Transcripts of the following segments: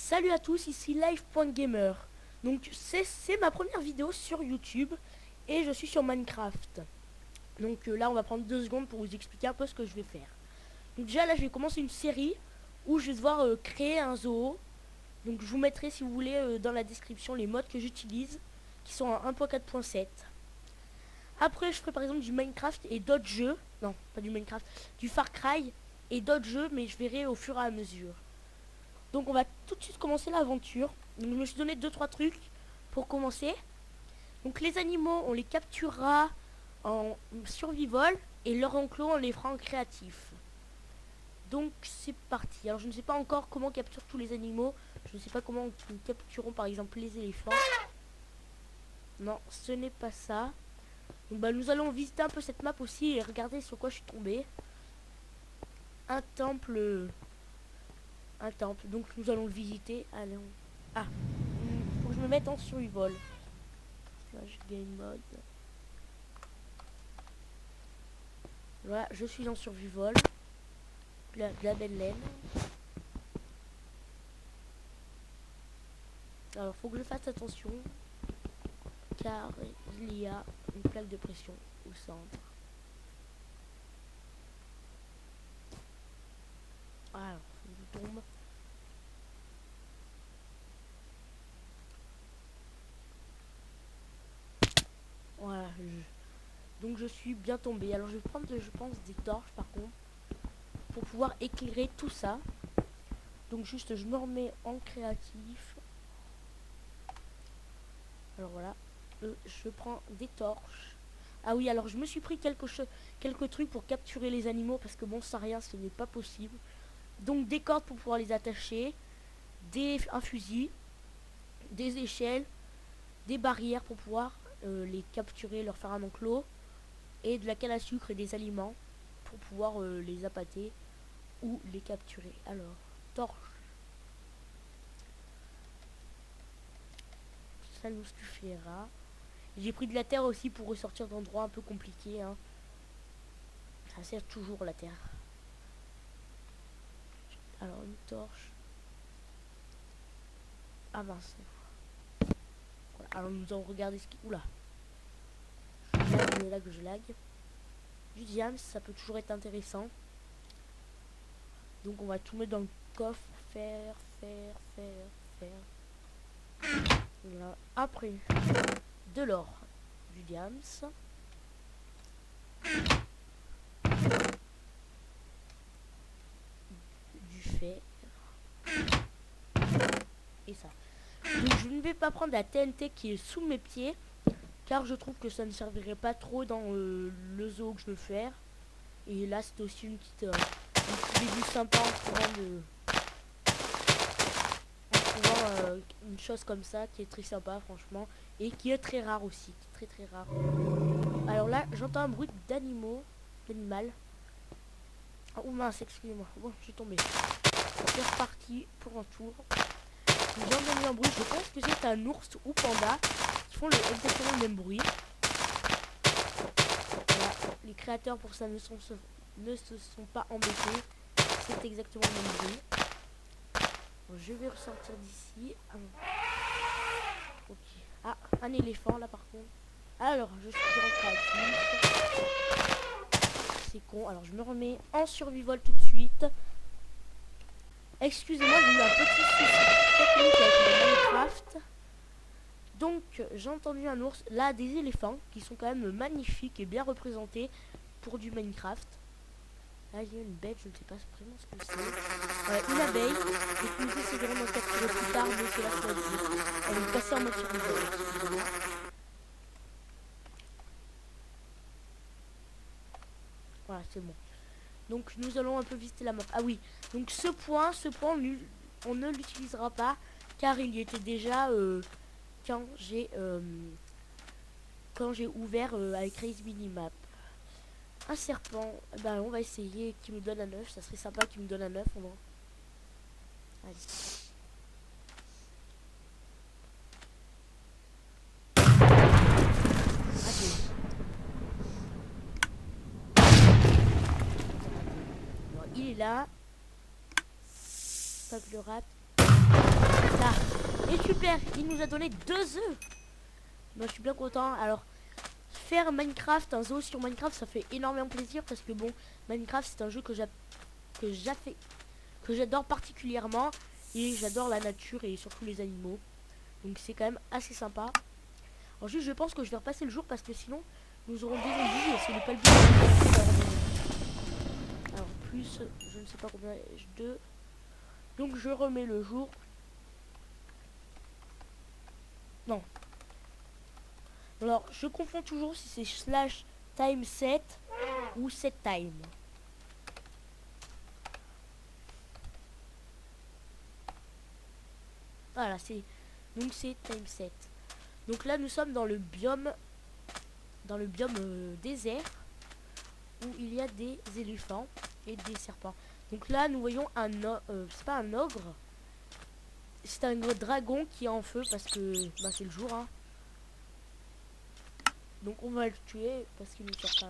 Salut à tous, ici Live.gamer. Donc c'est ma première vidéo sur YouTube et je suis sur Minecraft. Donc là on va prendre 2 secondes pour vous expliquer un peu ce que je vais faire. Donc déjà là je vais commencer une série où je vais devoir créer un zoo. Donc je vous mettrai si vous voulez dans la description les modes que j'utilise qui sont en 1.4.7. Après je ferai par exemple du Minecraft et d'autres jeux. Non pas du Minecraft, du Far Cry et d'autres jeux, mais je verrai au fur et à mesure. Donc on va tout de suite commencer l'aventure. Donc je me suis donné 2-3 trucs pour commencer. Donc les animaux on les capturera en survival et leur enclos on les fera en créatif. Donc c'est parti. Alors je ne sais pas encore comment on capture tous les animaux. Je ne sais pas comment nous capturons par exemple les éléphants. Non, ce n'est pas ça. Donc bah nous allons visiter un peu cette map aussi et regarder sur quoi je suis tombé. Un temple. Un temple. Donc nous allons le visiter. Allez, Ah, faut que je me mette en survival. Là, je gagne mode. Voilà, je suis en survival. De la belle laine. Alors, faut que je fasse attention. Car il y a une plaque de pression au centre. Alors, je tombe. Voilà. Donc, je suis bien tombé. Alors, je vais prendre, je pense, des torches par contre. Pour pouvoir éclairer tout ça. Donc, juste, je me remets en créatif. Alors, voilà. Je prends des torches. Ah oui, alors je me suis pris quelques trucs pour capturer les animaux parce que bon, sans rien, ce n'est pas possible. Donc des cordes pour pouvoir les attacher, un fusil, des échelles, des barrières pour pouvoir les capturer, leur faire un enclos, et de la canne à sucre et des aliments pour pouvoir les appâter ou les capturer. Alors, torche. Ça nous suffira. J'ai pris de la terre aussi pour ressortir d'endroits un peu compliqués. Hein. Ça sert toujours la terre. Alors une torche. Ah mince. Voilà. Alors nous allons regarder ce qui... Oula. Je lag, je lag. Du diamant, ça peut toujours être intéressant. Donc on va tout mettre dans le coffre. Faire. Voilà. Après, de l'or. Du diamant. Du fer. Et ça. Donc je ne vais pas prendre la TNT qui est sous mes pieds. Car je trouve que ça ne servirait pas trop dans le zoo que je veux faire. Et là c'est aussi une petite début sympa en trouvant une chose comme ça qui est très sympa franchement. Et qui est très rare aussi. Très rare. Alors là j'entends un bruit d'animal. Oh mince, excusez-moi. Bon, je suis tombé. C'est reparti pour un tour. J'ai entendu un bruit. Je pense que c'est un ours ou panda qui font exactement le même bruit. Voilà. Les créateurs pour ça ne se sont pas embêtés. C'est exactement le même bruit. Bon, je vais ressortir d'ici. Ok. Ah, un éléphant là par contre. Alors, je suis en créatif. C'est con. Alors, je me remets en survival tout de suite. Excusez-moi, j'ai eu un petit souci technique avec le Minecraft. Donc, j'ai entendu un ours. Là, des éléphants qui sont quand même magnifiques et bien représentés pour du Minecraft. Là, il y a une bête, je ne sais pas vraiment ce que c'est. Une abeille. Et nous essaierons de capturer plus tard, mais c'est la choisir. Elle va me casser en mode survival. Voilà, c'est bon. Donc nous allons un peu visiter la map. Ah oui, donc ce point on ne l'utilisera pas car il y était déjà quand j'ai ouvert avec Raise Minimap. Un serpent, bah on va essayer qui me donne un œuf, ça serait sympa qu'il me donne un œuf. Allez. Il est là. Pas que le rate. Là. Et super, il nous a donné 2 œufs. Moi je suis bien content. Alors faire Minecraft, un zoo sur Minecraft, ça fait énormément plaisir parce que bon, Minecraft c'est un jeu que j'adore particulièrement et j'adore la nature et surtout les animaux. Donc c'est quand même assez sympa. Alors juste je pense que je vais repasser le jour parce que sinon nous aurons des zombies et ce n'est pas le but. Alors plus, je ne sais pas combien ai-je, 2. Donc je remets le jour. Non. Alors je confonds toujours si c'est slash time set ou set time. Voilà, donc c'est time set. Donc là nous sommes dans le biome désert où il y a des éléphants et des serpents. Donc là nous voyons c'est pas un ogre, c'est un dragon qui est en feu parce que bah, c'est le jour hein. Donc on va le tuer parce qu'il nous sort pas.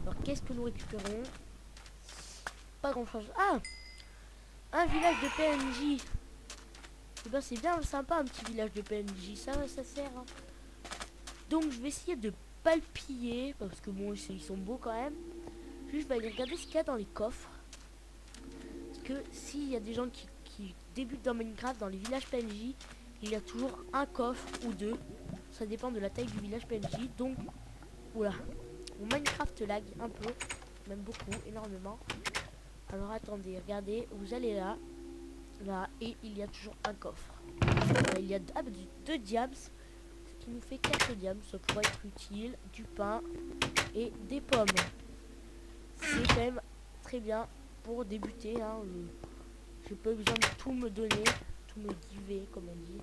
Alors qu'est-ce que nous récupérons? Pas grand chose. Ah, un village de PNJ. Eh ben c'est bien sympa un petit village de PNJ, ça sert hein. Donc je vais essayer de pas le piller parce que bon ils sont beaux quand même. Juste je vais aller regarder ce qu'il y a dans les coffres. Parce que s'il y a des gens qui débutent dans Minecraft, dans les villages PNJ, il y a toujours un coffre ou 2. Ça dépend de la taille du village PNJ. Donc, oula, mon Minecraft lag un peu, même beaucoup, énormément. Alors attendez, regardez, vous allez là, et il y a toujours un coffre. Il y a 2 diams, ce qui nous fait 4 diams. Ça pourrait être utile, du pain et des pommes. C'est quand même très bien pour débuter. Hein, j'ai pas besoin de tout me donner, tout me giver comme on dit.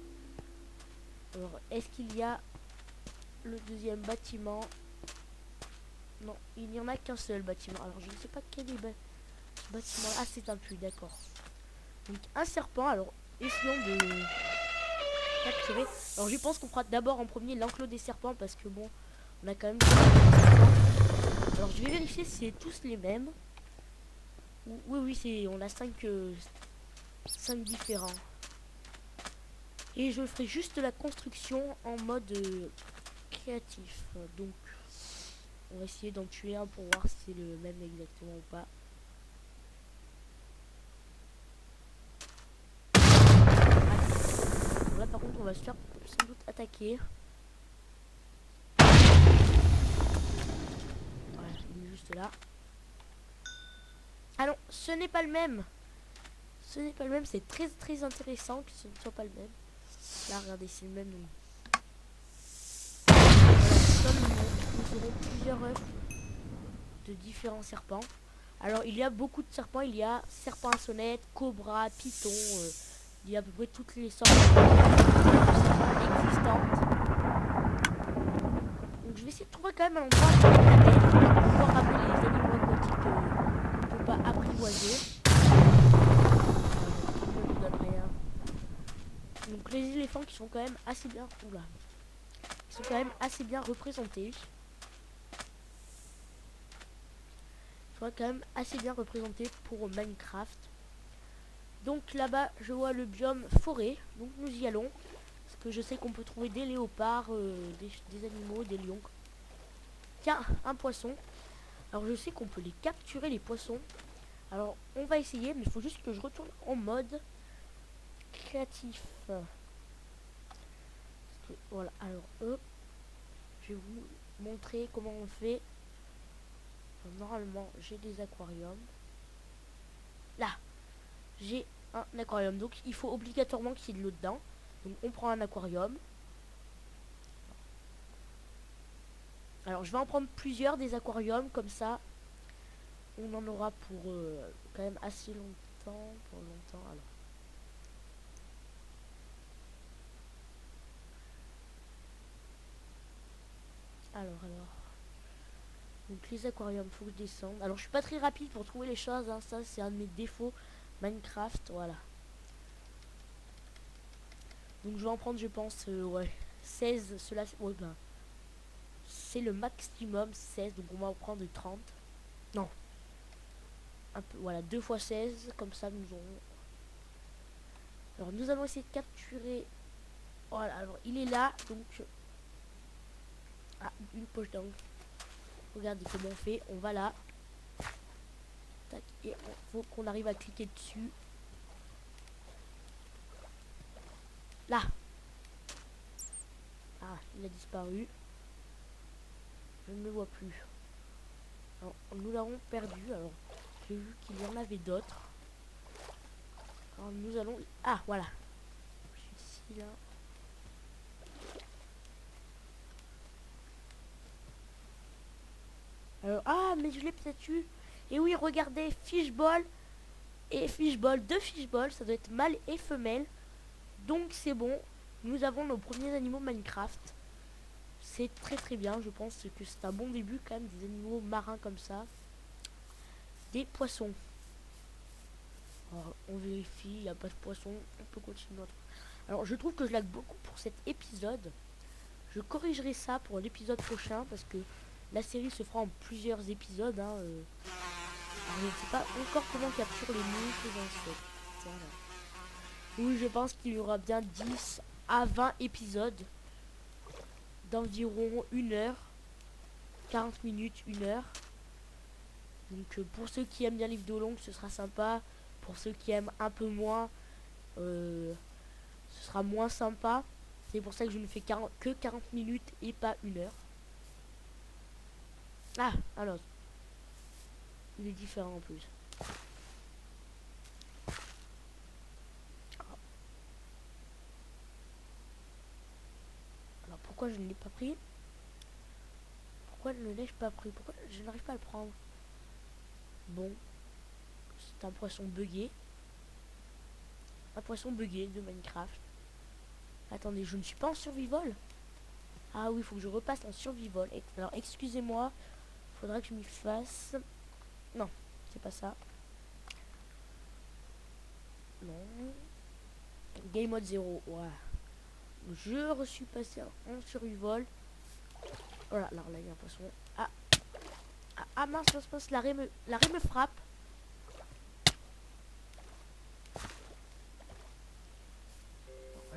Alors, est-ce qu'il y a le deuxième bâtiment? Non, il n'y en a qu'un seul bâtiment. Alors, je ne sais pas quel est ce bâtiment. Ah, c'est un puits, d'accord. Donc, un serpent. Alors, essayons de capturer. Alors, je pense qu'on fera d'abord en premier l'enclos des serpents parce que bon, on a quand même... Alors, je vais vérifier si c'est tous les mêmes. Oui, on a 5 différents. Et je ferai juste la construction en mode créatif. Donc, on va essayer d'en tuer un pour voir si c'est le même exactement ou pas. Bon, là, par contre, on va se faire sans doute attaquer. Voilà, il est juste là. Ah non, ce n'est pas le même. Ce n'est pas le même, c'est très intéressant que ce ne soit pas le même. Là, regardez, c'est le même. Voilà, nous aurons plusieurs œufs de différents serpents. Alors, il y a beaucoup de serpents. Il y a serpent à sonnette, cobra, python. Il y a à peu près toutes les sortes de serpents existantes. Donc, je vais essayer de trouver quand même un endroit pour pouvoir ramener les animaux aquatiques qu'on ne peut pas apprivoiser. Donc les éléphants qui sont quand même assez bien, ils sont quand même assez bien représentés. Ils sont quand même assez bien représentés pour Minecraft. Donc là-bas, je vois le biome forêt. Donc nous y allons. Parce que je sais qu'on peut trouver des léopards, des animaux, des lions. Tiens, un poisson. Alors je sais qu'on peut les capturer, les poissons. Alors on va essayer, mais il faut juste que je retourne en mode créatif. Voilà, alors je vais vous montrer comment on fait. Alors, normalement, j'ai des aquariums. Là, j'ai un aquarium. Donc, il faut obligatoirement qu'il y ait de l'eau dedans. Donc, on prend un aquarium. Alors, je vais en prendre plusieurs des aquariums. Comme ça, on en aura pour quand même assez longtemps. Pour longtemps, alors. Donc les aquariums, faut que je descende. Alors je suis pas très rapide pour trouver les choses, hein. Ça c'est un de mes défauts Minecraft, voilà. Donc je vais en prendre je pense, ouais, 16, cela, ouais, ben, c'est le maximum 16, donc on va en prendre 30. Non, un peu, voilà, 2 fois 16, comme ça nous aurons Alors nous allons essayer de capturer. Voilà, alors il est là, donc... Ah, une poche d'angle. Regardez comment on fait, on va là. Tac, et il faut qu'on arrive à cliquer dessus. Là. Ah, il a disparu. Je ne le vois plus. Alors, nous l'avons perdu, alors j'ai vu qu'il y en avait d'autres. Alors nous allons... Ah, voilà. Je suis ici, là. Alors, ah, mais je l'ai peut-être eu. Et oui, regardez, fishball et fishball, deux fishball, ça doit être mâle et femelle. Donc c'est bon, nous avons nos premiers animaux Minecraft. C'est très très bien, je pense que c'est un bon début quand même, des animaux marins comme ça. Des poissons. Alors, on vérifie, il n'y a pas de poisson, on peut continuer notre... Alors je trouve que je lag beaucoup pour cet épisode. Je corrigerai ça pour l'épisode prochain parce que la série se fera en plusieurs épisodes. Hein, alors, je ne sais pas encore comment capture les mouches et les insectes. Voilà. Oui, je pense qu'il y aura bien 10 à 20 épisodes d'environ 1 heure, 40 minutes, 1 heure. Donc pour ceux qui aiment bien les vidéos longues, ce sera sympa. Pour ceux qui aiment un peu moins, ce sera moins sympa. C'est pour ça que je ne fais que 40 minutes et pas 1 heure. Ah, alors, il est différent en plus. Alors pourquoi je ne l'ai pas pris? Pourquoi ne l'ai-je pas pris? Pourquoi je n'arrive pas à le prendre? Bon, c'est un poisson buggé. Un poisson buggé de Minecraft. Attendez, je ne suis pas en survival. Ah oui, il faut que je repasse en survival. Alors excusez-moi, faudra que je m'y fasse. Non, c'est pas ça. Non. Game mode 0. Ouais. Je suis passé en survival. Voilà, alors là il y a un poisson. Ah. Ah, mince, mince, l'arrêt me frappe.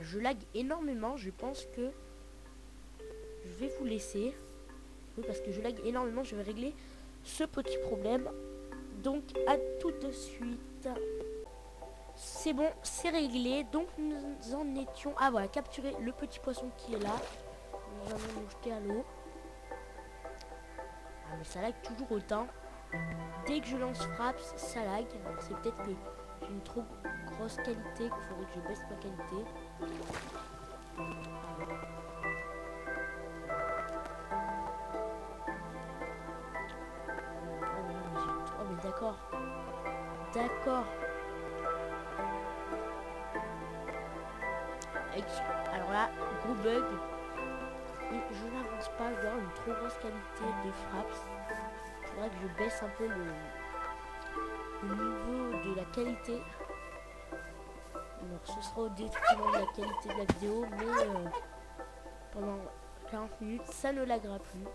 Je lag énormément, je pense que je vais vous laisser. Oui, parce que je lag énormément, je vais régler ce petit problème. Donc à tout de suite. C'est bon, c'est réglé. Donc nous en étions... Ah voilà, capturer le petit poisson qui est là. Nous allons nous jeter à l'eau. Ah mais ça lag toujours autant. Dès que je lance frappe, ça lag. C'est peut-être que j'ai une trop grosse qualité, qu'il faudrait que je baisse ma qualité. Oh mais d'accord. D'accord. Alors là, gros bug. Et je n'avance pas, je dois avoir une trop grosse qualité de frappe. Il faudrait que je baisse un peu le niveau de la qualité. Alors ce sera au détriment de la qualité de la vidéo, mais pendant 40 minutes, ça ne laguera plus.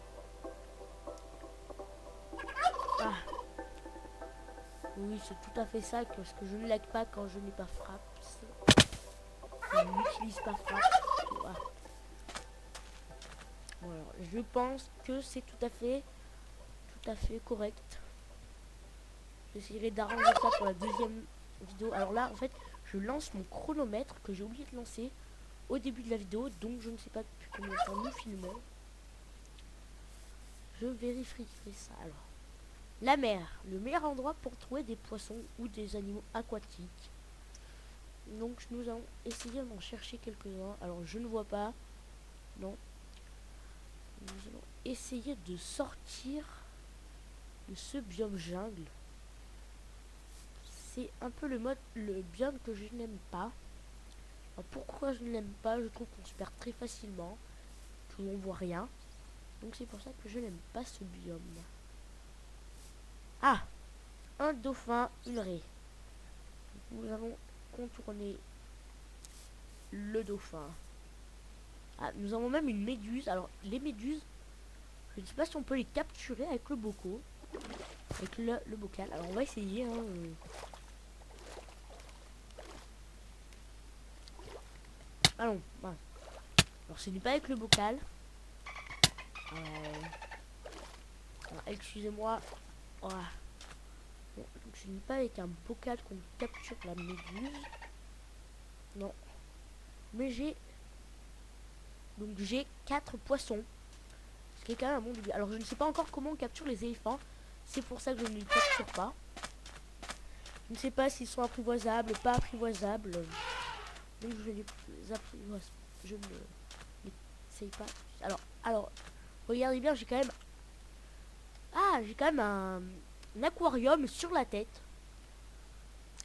Ah. Oui, c'est tout à fait ça, parce que je ne lag pas quand je n'ai pas frappe. Je n'utilise pas frappe. Ah. Bon, alors, je pense que c'est tout à fait correct. J'essaierai d'arranger ça pour la deuxième vidéo. Alors là, en fait, je lance mon chronomètre que j'ai oublié de lancer au début de la vidéo, donc je ne sais pas depuis combien de temps nous filmons. Je vérifierai ça. Alors, la mer, le meilleur endroit pour trouver des poissons ou des animaux aquatiques. Donc nous allons essayer d'en chercher quelques-uns. Alors je ne vois pas. Non. Nous allons essayer de sortir de ce biome jungle. C'est un peu le biome que je n'aime pas. Alors pourquoi je ne l'aime pas? Je trouve qu'on se perd très facilement. Que l'on voit rien. Donc c'est pour ça que je n'aime pas ce biome. Ah! Un dauphin, une raie. Nous allons contourner le dauphin. Ah, nous avons même une méduse. Alors les méduses, je ne sais pas si on peut les capturer avec le bocal. Avec le bocal. Alors on va essayer. Hein. Ah non, mince. Alors ce n'est pas avec le bocal. Excusez-moi. Voilà. Bon, donc ce n'est pas avec un bocal qu'on capture la méduse. Non. Mais j'ai 4 poissons. Ce qui est quand même un bon début. Alors je ne sais pas encore comment on capture les éléphants. C'est pour ça que je ne les capture pas. Je ne sais pas s'ils sont apprivoisables, pas apprivoisables. Donc je les apprivoise. Je ne l'essaye pas. Alors, regardez bien, j'ai quand même... Ah, j'ai quand même un aquarium sur la tête.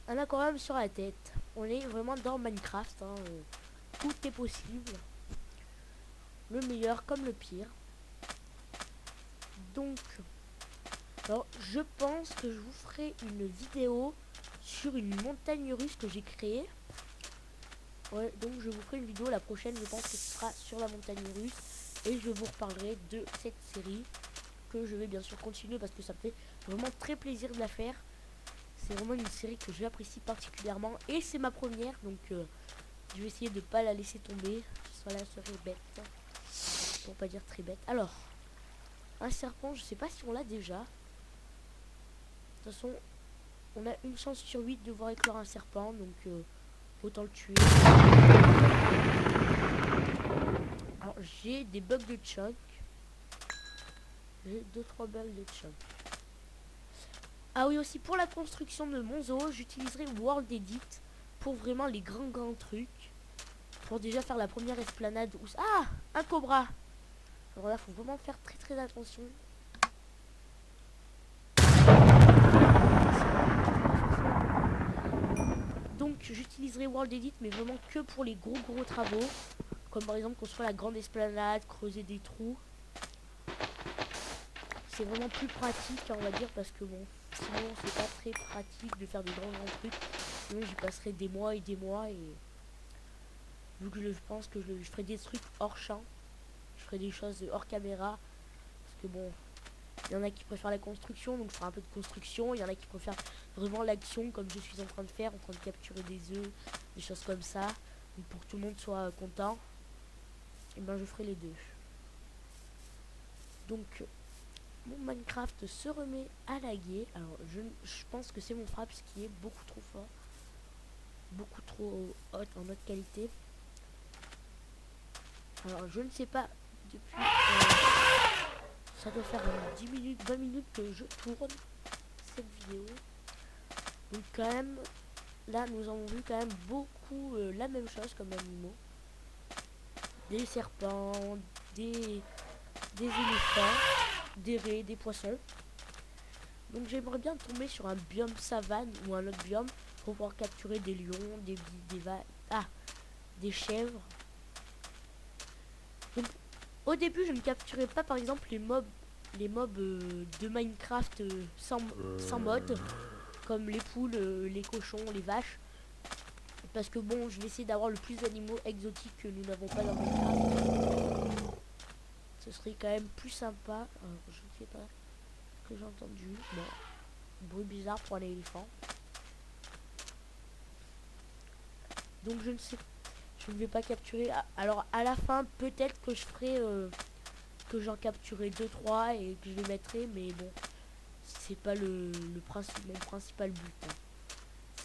Un aquarium sur la tête. On est vraiment dans Minecraft. Hein. Tout est possible. Le meilleur comme le pire. Donc, alors je pense que je vous ferai une vidéo sur une montagne russe que j'ai créée. Ouais, donc je vous ferai une vidéo la prochaine, je pense que ce sera sur la montagne russe. Et je vous reparlerai de cette série que je vais bien sûr continuer parce que ça me fait vraiment très plaisir de la faire. C'est vraiment une série que j'apprécie particulièrement et c'est ma première, donc je vais essayer de pas la laisser tomber. Voilà, ça serait bête, pour pas dire très bête. Alors, un serpent, je sais pas si on l'a déjà. De toute façon, on a une chance sur 8 de voir éclore un serpent, donc autant le tuer. Alors, j'ai des bugs de chunk. J'ai 2-3 bugs de chunk. Ah oui, aussi pour la construction de mon zoo, j'utiliserai World Edit pour vraiment les grands trucs. Pour déjà faire la première esplanade où... Ah, un cobra. Alors là, faut vraiment faire très attention. Donc j'utiliserai World Edit, mais vraiment que pour les gros travaux. Comme par exemple construire la grande esplanade, creuser des trous. C'est vraiment plus pratique, on va dire, parce que bon, sinon c'est pas très pratique de faire des grands trucs. Sinon j'y passerai des mois et vu que je pense que je ferai des trucs hors champ. Je ferai des choses hors caméra. Parce que bon, il y en a qui préfèrent la construction, donc je ferai un peu de construction. Il y en a qui préfèrent vraiment l'action, comme je suis en train de faire, en train de capturer des œufs, des choses comme ça. Donc pour que tout le monde soit content, et ben je ferai les deux. Donc mon Minecraft se remet à laguer. Alors je pense que c'est mon Fraps qui est beaucoup trop fort. Beaucoup trop haute en haute qualité. Alors je ne sais pas depuis... ça doit faire 10 minutes, 20 minutes que je tourne cette vidéo. Donc quand même, là nous avons vu quand même beaucoup la même chose comme animaux. Des serpents, des éléphants, des raies, des poissons. Donc j'aimerais bien tomber sur un biome savane ou un autre biome pour pouvoir capturer des lions, des chèvres. Donc au début je ne capturais pas par exemple les mobs de Minecraft sans mode, comme les poules, les cochons, les vaches. Parce que bon, je vais essayer d'avoir le plus d'animaux exotiques que nous n'avons pas dans Minecraft. Ce serait quand même plus sympa. Alors, je ne sais pas ce que j'ai entendu. Bon, bruit bizarre pour un éléphant. Donc je ne sais, je ne vais pas capturer. Alors à la fin, peut-être que je ferai que j'en capturerai 2-3 et que je les mettrai, mais bon, c'est pas mon principal but. Hein.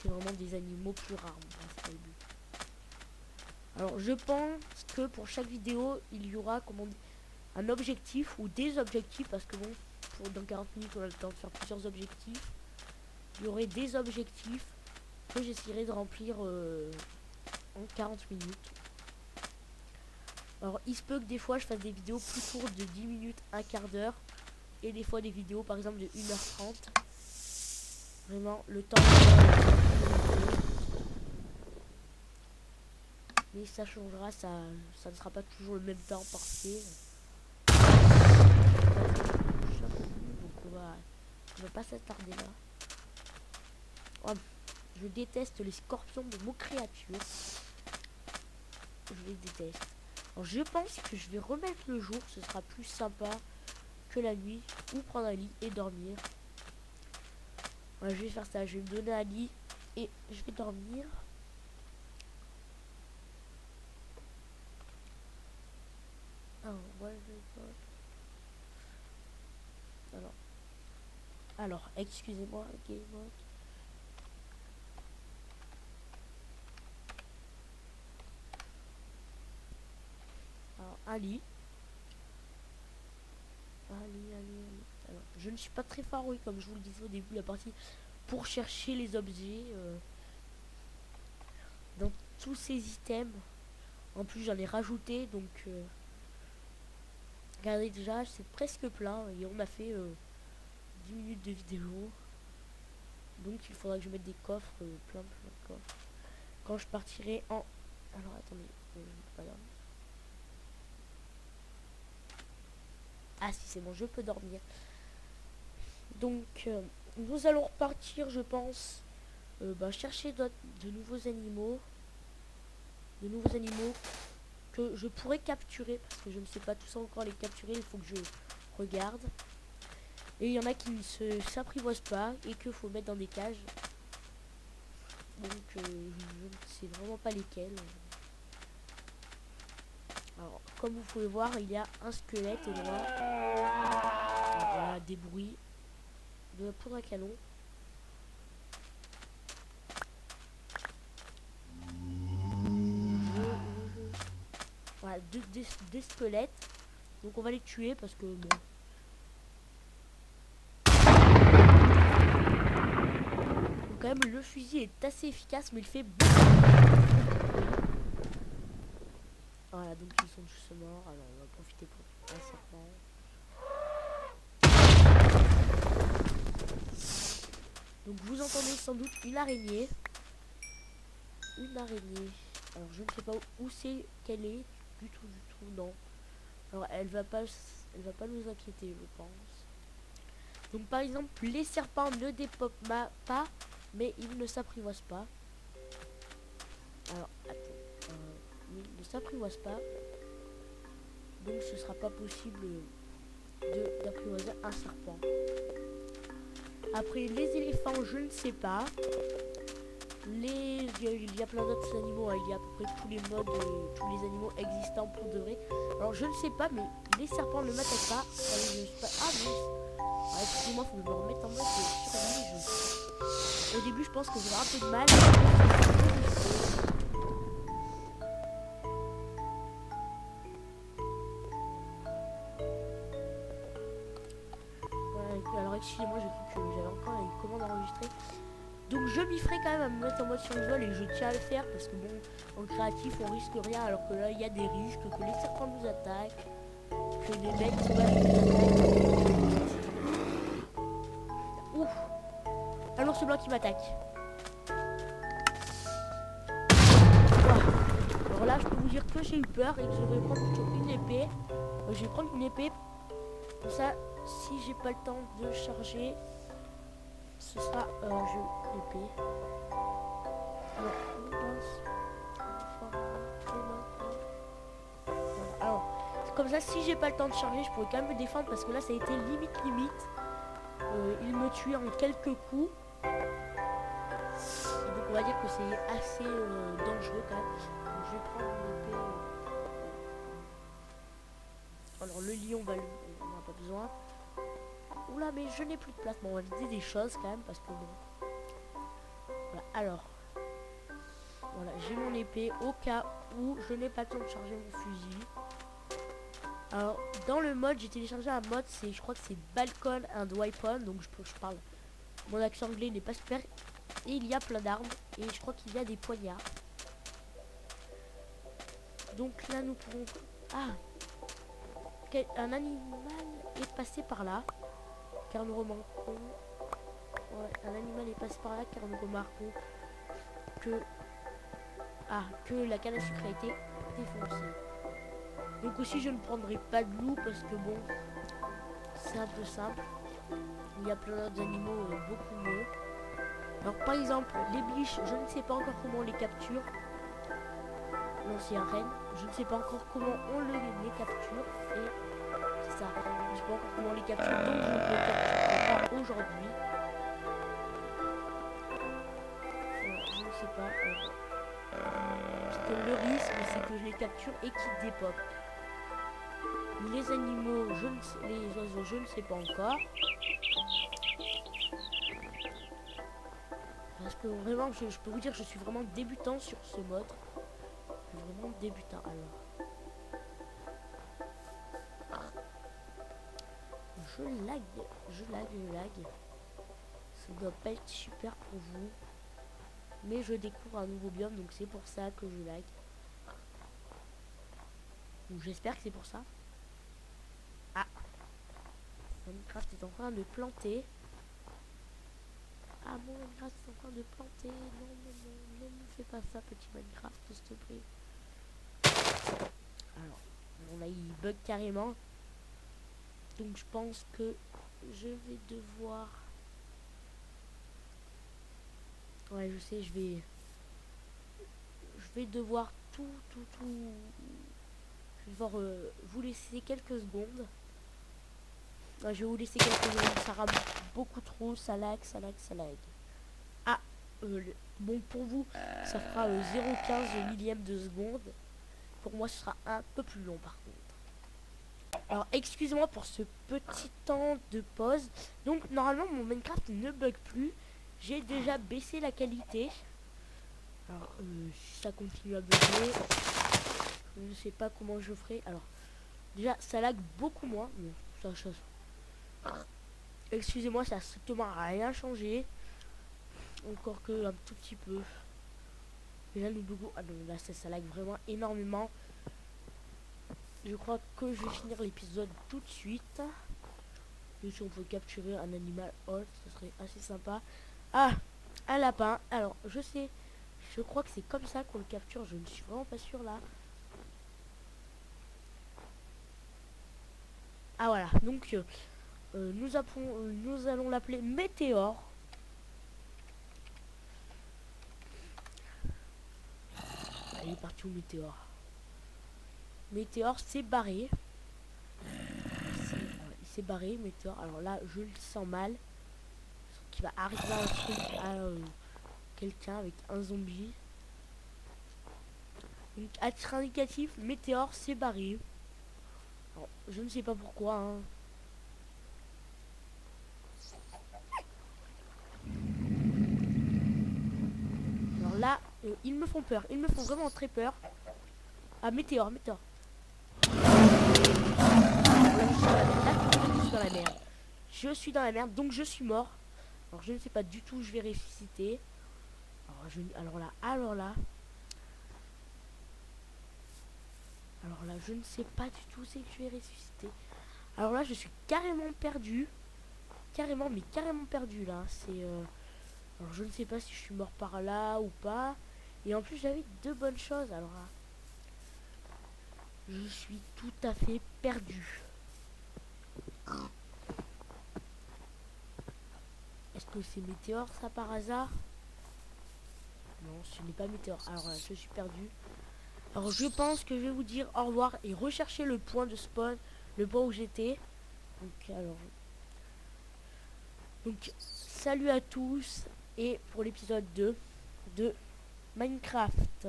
C'est vraiment des animaux plus rares, mon principal but. Alors je pense que pour chaque vidéo, il y aura un objectif ou des objectifs, parce que bon, dans 40 minutes, on a le temps de faire plusieurs objectifs. Il y aurait des objectifs que j'essaierai de remplir en 40 minutes. Alors il se peut que des fois je fasse des vidéos plus courtes de 10 minutes, un quart d'heure, et des fois des vidéos par exemple de 1h30. Vraiment le temps mais ça changera, ça ne sera pas toujours le même temps parfait. Donc on va pas s'attarder là. Oh, je déteste les scorpions de vos créatures. Je les déteste. Alors je pense que je vais remettre le jour, ce sera plus sympa que la nuit, ou prendre un lit et dormir. Ouais, je vais faire ça, je vais me donner un lit et je vais dormir. Ah, ouais, alors excusez-moi, game mode. Alors, un lit. Alors, je ne suis pas très fort, oui, comme je vous le disais au début de la partie, pour chercher les objets dans tous ces items. En plus, j'en ai rajouté, donc regardez déjà, c'est presque plein et on a fait 10 minutes de vidéo. Donc, il faudra que je mette des coffres, plein de coffres. Quand je partirai en... Alors, attendez, pas dormir. Ah, si, c'est bon, je peux dormir. Donc, nous allons repartir, je pense, chercher de nouveaux animaux. De nouveaux animaux que je pourrais capturer, parce que je ne sais pas tout ça encore les capturer, il faut que je regarde. Et il y en a qui ne s'apprivoisent pas et qu'il faut mettre dans des cages. Donc, je ne sais vraiment pas lesquels. Alors, comme vous pouvez voir, il y a un squelette au loin. Voilà, des bruits. De la poudre à canon. Voilà, des squelettes. Donc on va les tuer parce que bon. Donc, quand même le fusil est assez efficace mais il fait beaucoup. Voilà, donc ils sont tous morts. Alors on va profiter pour un serpent. Donc vous entendez sans doute une araignée. Une araignée. Alors je ne sais pas où c'est qu'elle est. Du tout, non. Alors elle va pas nous inquiéter, je pense. Donc par exemple, les serpents ne dépopent pas, mais ils ne s'apprivoisent pas. Alors attends, ils ne s'apprivoisent pas. Donc ce sera pas possible d'apprivoiser un serpent. Après les éléphants, je ne sais pas. Il y a plein d'autres animaux, hein. Il y a à peu près tous les modes, tous les animaux existants pour de vrai. Alors je ne sais pas, mais les serpents ne m'attaquent pas. Ah non, excusez-moi, faut que je me remette en mode survie. Au début, je pense que j'aurai un peu de mal. Ouais, alors excusez-moi, j'ai cru que j'avais encore une commande enregistrée. Donc je m'y ferai quand même à me mettre en mode survival et je tiens à le faire parce que bon, en créatif on risque rien alors que là il y a des risques, que les serpents nous attaquent, que les mecs nous attaquent. Ouf, un ours blanc qui m'attaque. Wow. Alors là je peux vous dire que j'ai eu peur et que je vais prendre plutôt une épée. Je vais prendre une épée. Comme ça, si j'ai pas le temps de charger, ce sera l'épée. Alors, comme ça, si j'ai pas le temps de charger, je pourrais quand même me défendre parce que là, ça a été limite. Il me tue en quelques coups. Et donc, on va dire que c'est assez dangereux quand même. Donc, je vais prendre l'épée. Alors, le lion, on n'en a pas besoin. Oula, mais je n'ai plus de place. Bon, on va vider des choses quand même parce que bon. Voilà, alors. Voilà, j'ai mon épée au cas où je n'ai pas le temps de charger mon fusil. Alors, dans le mode, j'ai téléchargé un mode, je crois que c'est Balcon and Weapon, donc je parle. Mon accent anglais n'est pas super. Et il y a plein d'armes, et je crois qu'il y a des poignards. Donc là, nous pourrons... Ah, un animal est passé par là, car nous remarquons... Ouais, un animal est passé par là, car nous remarquons que... Ah, que la canne à sucre a été défoncée. Donc aussi je ne prendrai pas de loup parce que bon, c'est un peu simple. Il y a plein d'autres animaux beaucoup mieux. Alors par exemple, les biches, je ne sais pas encore comment on les capture. Non, c'est un renne. Je ne sais pas encore comment on les capture. Et c'est ça. Je ne sais pas encore comment on les capture. Donc je ne les capturerai pas aujourd'hui. Je ne sais pas. Parce que le risque, c'est que je les capture et qu'ils dépopent. Les animaux, les oiseaux, je ne sais pas encore. Parce que vraiment, je peux vous dire, je suis vraiment débutant sur ce mode. Vraiment débutant. Alors, je lag, je lag. Ça doit pas être super pour vous. Mais je découvre un nouveau biome, donc c'est pour ça que je lag. Ou j'espère que c'est pour ça. Ah, Minecraft est en train de planter. Ah, mon Minecraft est en train de planter. Non, non, non, ne me fais pas ça, petit Minecraft, s'il te plaît. Alors, bon, là, il bug carrément. Donc, je pense que je vais devoir... Ouais, je sais, je vais devoir tout... Je vais devoir vous laisser quelques secondes. Ouais, je vais vous laisser quelques secondes. Ça rame beaucoup trop. Ça lag, ça lag, ça lag. Ah, bon, pour vous, ça fera 0,15 millième de seconde. Pour moi, ce sera un peu plus long, par contre. Alors, excusez-moi pour ce petit temps de pause. Donc, normalement, mon Minecraft ne bug plus. J'ai déjà baissé la qualité. Alors, si ça continue à bugger, je ne sais pas comment je ferai. Alors, déjà, ça lag beaucoup moins. Bon, excusez-moi, ça a strictement rien changé. Encore que un tout petit peu. Et là, nous bugons. Ah non, là, ça lag vraiment énormément. Je crois que je vais finir l'épisode tout de suite. Et si on peut capturer un animal hot, ce serait assez sympa. Ah, un lapin. Alors, je sais. Je crois que c'est comme ça qu'on le capture. Je ne suis vraiment pas sûr là. Ah voilà. Donc, nous allons l'appeler Météore. Il est parti où Météore? Météore s'est barré. Il s'est barré, Météore. Alors là, je le sens mal. Qui va arriver un truc à quelqu'un avec un zombie. Donc, à titre indicatif, Météore s'est barré. Alors, je ne sais pas pourquoi. Hein. Alors là, ils me font peur. Ils me font vraiment très peur. Ah, Météore, Météore. Là, je suis dans la merde. Je suis dans la merde, donc je suis mort. Alors, je ne sais pas du tout où je vais ressusciter. Alors là, je ne sais pas du tout c'est que je vais ressusciter. Alors là, je suis carrément perdu. Carrément, mais carrément perdu là. Alors je ne sais pas si je suis mort par là ou pas. Et en plus, j'avais deux bonnes choses. Alors là, je suis tout à fait perdu. Est-ce que c'est Météore ça par hasard? Non, ce n'est pas Météore. Alors là, je suis perdu. Alors je pense que je vais vous dire au revoir et rechercher le point de spawn, le point où j'étais. Donc salut à tous et pour l'épisode 2 de Minecraft.